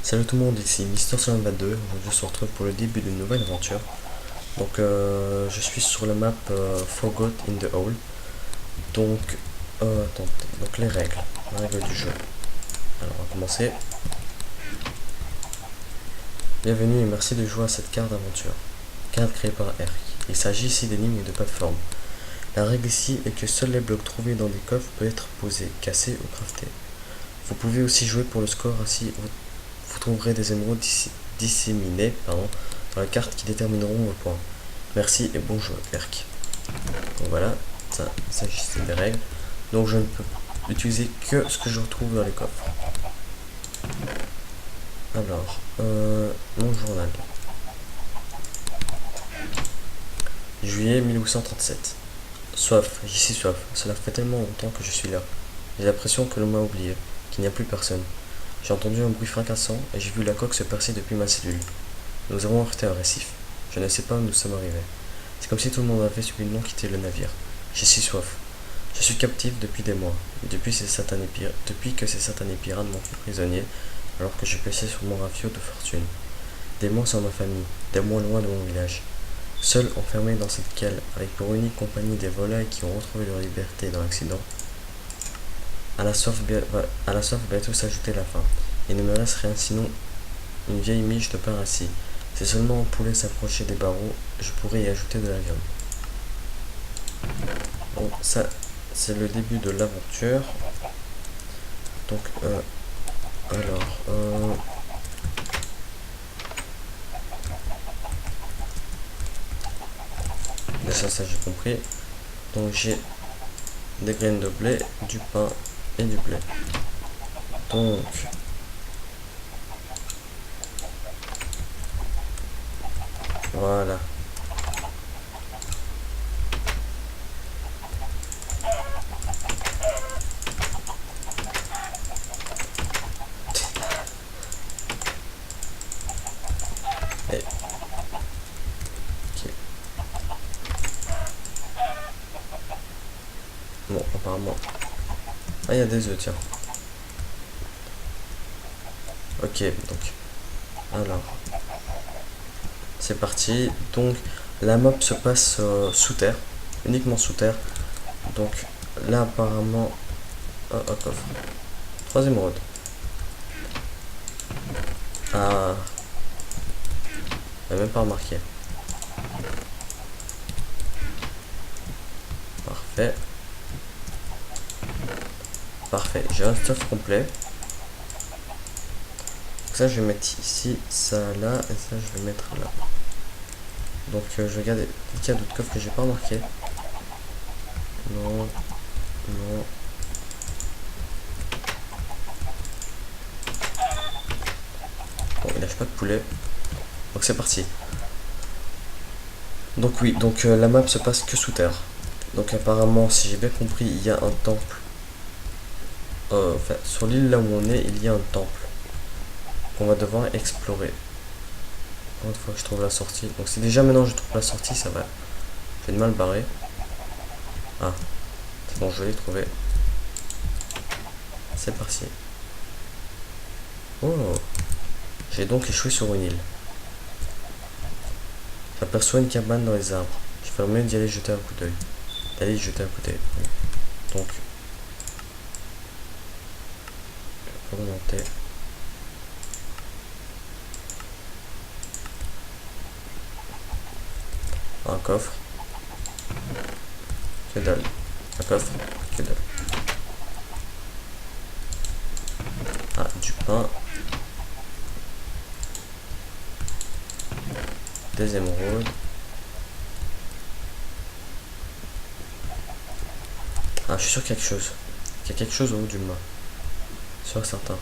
Salut tout le monde, ici Mister122. Aujourd'hui, on se retrouve pour le début d'une nouvelle aventure. Donc, je suis sur la map Forgot in the Hole. Donc, attendez, donc les règles du jeu. Alors, on va commencer. Bienvenue et merci de jouer à cette carte d'aventure. Carte créée par Erk. Il s'agit ici d'énigmes et de plateformes. La règle ici est que seuls les blocs trouvés dans des coffres peuvent être posés, cassés ou craftés. Vous pouvez aussi jouer pour le score, ainsi vous trouverez des émeraudes disséminées dans la carte qui détermineront vos points. Merci et bon jeu, Erk. Donc voilà, ça s'agissait des règles. Donc je ne peux utiliser que ce que je retrouve dans les coffres. Alors, mon journal. Juillet 1837. Soif, j'y suis soif. Cela fait tellement longtemps que je suis là. J'ai l'impression que l'on m'a oublié, qu'il n'y a plus personne. J'ai entendu un bruit fracassant et j'ai vu la coque se percer depuis ma cellule. Nous avons heurté un récif. Je ne sais pas où nous sommes arrivés. C'est comme si tout le monde avait subitement quitté le navire. J'ai si soif. Je suis captif depuis des mois, depuis que ces satanés pirates m'ont fait prisonnier alors que je pêchais sur mon rafio de fortune. Des mois sans ma famille, des mois loin de mon village. Seul enfermé dans cette cale, avec pour unique compagnie des volailles qui ont retrouvé leur liberté dans l'accident, à la soif bientôt s'ajouter la faim. Il ne me reste rien sinon une vieille miche de pain rassis. Si seulement un poulet s'approchait des barreaux, je pourrais y ajouter de la viande. Bon, ça, c'est le début de l'aventure. Donc, alors, déjà ça j'ai compris. Donc j'ai des graines de blé, du pain et du blé. Donc, voilà. Et, ok. Bon, apparemment. Ah, il y a des œufs, tiens. Ok, donc. Alors. C'est parti. Donc, la map se passe sous terre. Uniquement sous terre. Donc, là, apparemment. Un coffre. Troisième road. Ah. Même pas remarqué. Parfait. Parfait. J'ai un stuff complet. Donc ça, je vais mettre ici, ça là, et ça, je vais mettre là. Donc, je regarde. Peut-être qu'il y a d'autres coffres que j'ai pas remarqué. Non. Non. Bon, il lâche pas de poulet. Donc, c'est parti. Donc, oui. Donc, la map se passe que sous terre. Donc, apparemment, si j'ai bien compris, il y a un temple. Enfin, sur l'île là où on est, il y a un temple qu'on va devoir explorer. Une fois que je trouve la sortie. Donc, si déjà maintenant je trouve la sortie, ça va. J'ai de mal barrer. Ah, c'est bon, je l'ai trouvé. C'est parti. Oh, j'ai donc échoué sur une île. J'aperçois une cabane dans les arbres. Je ferais mieux d'y aller jeter un coup d'œil. D'aller y jeter un coup d'œil. Donc, je vais remonter. Un coffre. Que dalle. Un coffre. Que dalle. Ah, du pain. Des émeraudes. Ah, je suis sûr qu'il y a quelque chose. Il y a quelque chose au bout du mât. Sûr certain.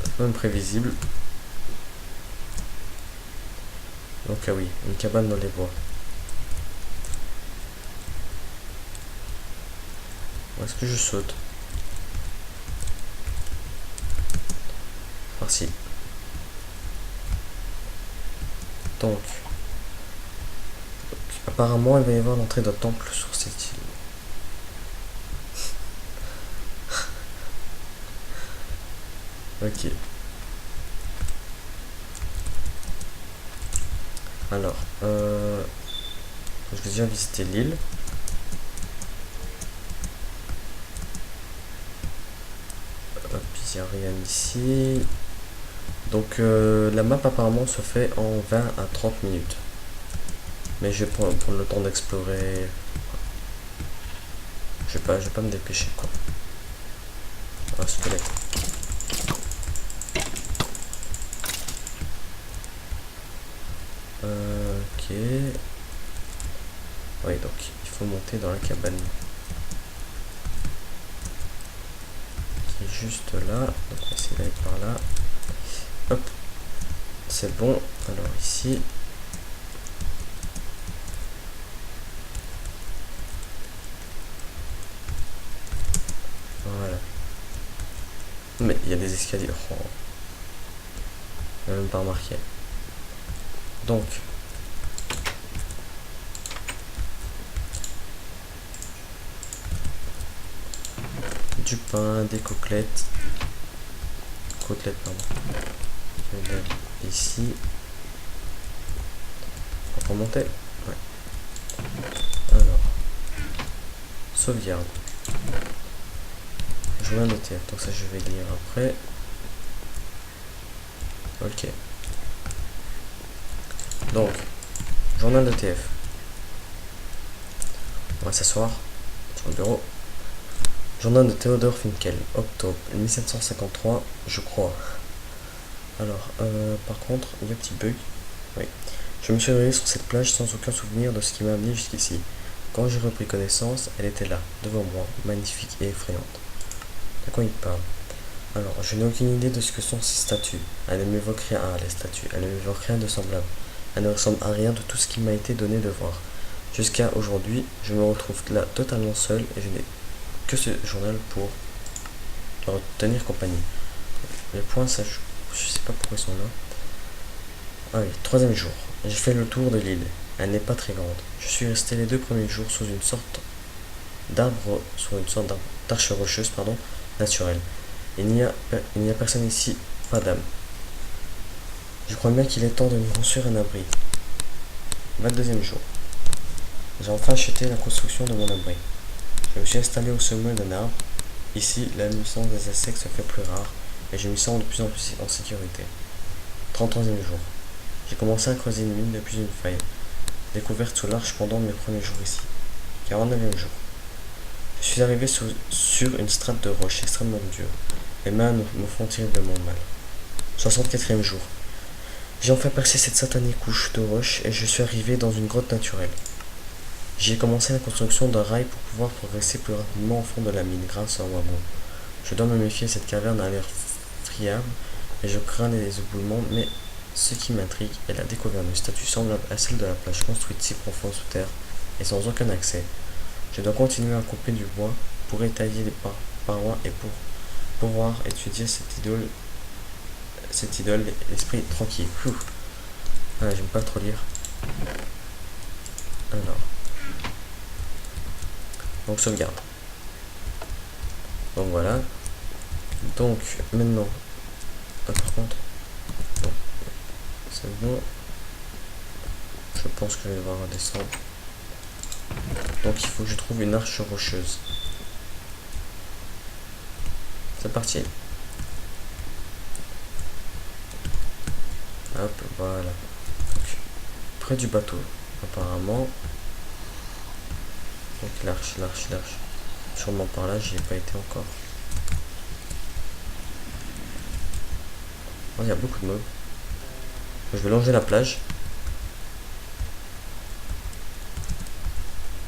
C'est même prévisible. Donc ah oui, une cabane dans les bois. Est-ce que je saute? Par-ci. Donc, apparemment, il va y avoir l'entrée d'un temple sur cette île. Ok. Alors, je vais déjà visiter l'île. Hop, il n'y a rien ici. Donc la map apparemment se fait en 20 à 30 minutes. Mais je vais prendre le temps d'explorer. Je vais pas me dépêcher quoi. Un squelette. Ok. Oui, donc il faut monter dans la cabane. Qui est juste là. Donc on va essayer d'aller par là. Hop. C'est bon. Alors ici. Voilà. Mais il y a des escaliers. Oh. Même pas remarqué. Donc. Du pain, des côtelettes. Côtelettes, pardon. Je vais ici. On peut monter. Ouais. Alors. Sauvegarde. Journal d'ETF. Donc ça je vais lire après. Ok. Donc. Journal d'ETF. On va s'asseoir sur le bureau. Journal de Théodore Finkel, octobre 1753, je crois. Alors, par contre, il y a un petit bug. Oui. Je me suis réveillé sur cette plage sans aucun souvenir de ce qui m'a amené jusqu'ici. Quand j'ai repris connaissance, elle était là, devant moi, magnifique et effrayante. De quoi il parle? Alors, je n'ai aucune idée de ce que sont ces statues. Elle ne m'évoque rien, les statues. Elle ne m'évoque rien de semblable. Elle ne ressemble à rien de tout ce qui m'a été donné de voir. Jusqu'à aujourd'hui, je me retrouve là totalement seul et je n'ai que ce journal pour leur tenir compagnie. Les points, ça, je sais pas pourquoi ils sont là. Ah oui, troisième jour. J'ai fait le tour de l'île. Elle n'est pas très grande. Je suis resté les 2 premiers jours sous une sorte d'arche rocheuse, naturelle. Il n'y a personne ici, pas d'âme. Je crois bien qu'il est temps de me construire un abri. 22e jour. J'ai enfin acheté la construction de mon abri. Je me suis installé au sommet d'un arbre. Ici, la nuisance des insectes se fait plus rare et je me sens de plus en plus en sécurité. 33e jour. J'ai commencé à creuser une mine depuis une faille, découverte sous l'arche pendant mes premiers jours ici. 49e jour. Je suis arrivé sur une strate de roche extrêmement dure. Mes mains me font terriblement mal. 64e jour. J'ai enfin percé cette satanée couche de roche et je suis arrivé dans une grotte naturelle. J'ai commencé la construction d'un rail pour pouvoir progresser plus rapidement au fond de la mine grâce à un wagon. Je dois me méfier, cette caverne a l'air friable et je crains les éboulements, mais ce qui m'intrigue est la découverte d'une statue semblable à celle de la plage construite si profond sous terre et sans aucun accès. Je dois continuer à couper du bois pour étayer les parois et pour pouvoir étudier cette idole, l'esprit tranquille. Ah, j'aime pas trop lire. Alors. Donc sauvegarde. Donc voilà. Donc maintenant. Ah, par contre. Bon. C'est bon. Je pense que je vais devoir redescendre. Donc il faut que je trouve une arche rocheuse. C'est parti. Hop, voilà. Donc, près du bateau, apparemment. Donc l'arche. Sûrement par là, j'y ai pas été encore. Oh, il y a beaucoup de mobs. Je vais longer la plage.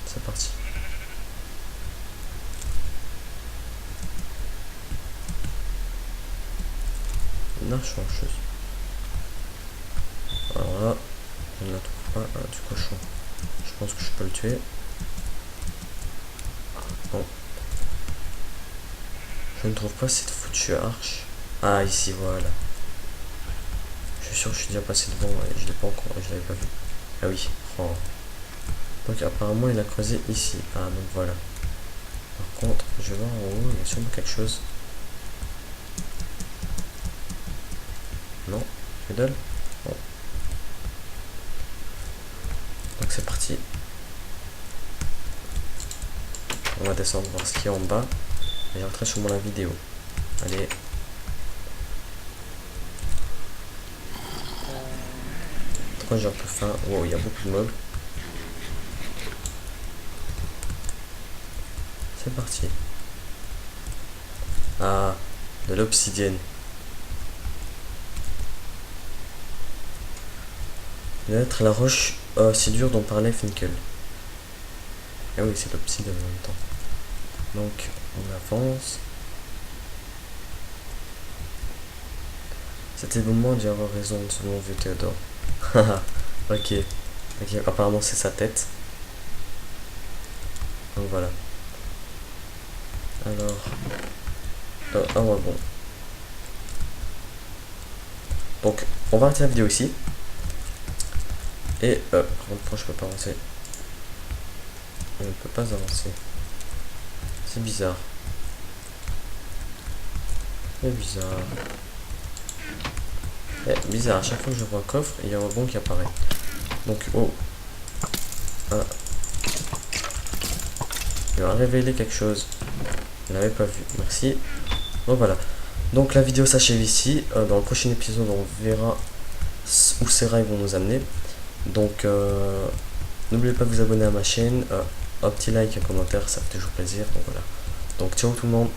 C'est parti. Une arche rocheuse. Alors là, je ne la trouve pas. Ah, du cochon. Je pense que je peux le tuer. Bon. Je ne trouve pas cette foutue arche. Ah, ici, voilà. Je suis sûr que je suis déjà passé devant et je l'ai pas encore, je l'avais pas vu. Ah oui. Oh. Donc apparemment il a creusé ici. Ah donc voilà. Par contre, je vais voir en haut, il y a sûrement quelque chose. Non, Fiddle. Bon. Donc c'est parti. On va descendre voir ce qu'il y a en bas. Et rentrer sur la vidéo. Allez. Pourquoi j'ai un peu faim? Wow, il y a beaucoup de mobs. C'est parti. Ah, de l'obsidienne. Il va être la roche si dure dont parlait Finkel. Ah oui, c'est l'obsidienne en même temps. Donc, on avance. C'était le moment d'y avoir raison, selon vieux Théodore. Ok. Ok, apparemment c'est sa tête. Donc voilà. Alors. Ah ouais, bon. Donc, on va arrêter la vidéo ici. Et, par contre, je peux pas avancer. On ne peut pas avancer. C'est bizarre. C'est bizarre. Bizarre, à chaque fois que je vois un coffre, il y a un rebond qui apparaît. Donc, oh. Ah. Il va révéler quelque chose. Je n'avais pas vu. Merci. Bon, voilà. Donc, la vidéo s'achève ici. Dans le prochain épisode, on verra où ces rails vont nous amener. Donc, n'oubliez pas de vous abonner à ma chaîne. Un petit like, un commentaire, ça fait toujours plaisir. Donc, voilà. Donc, ciao tout le monde.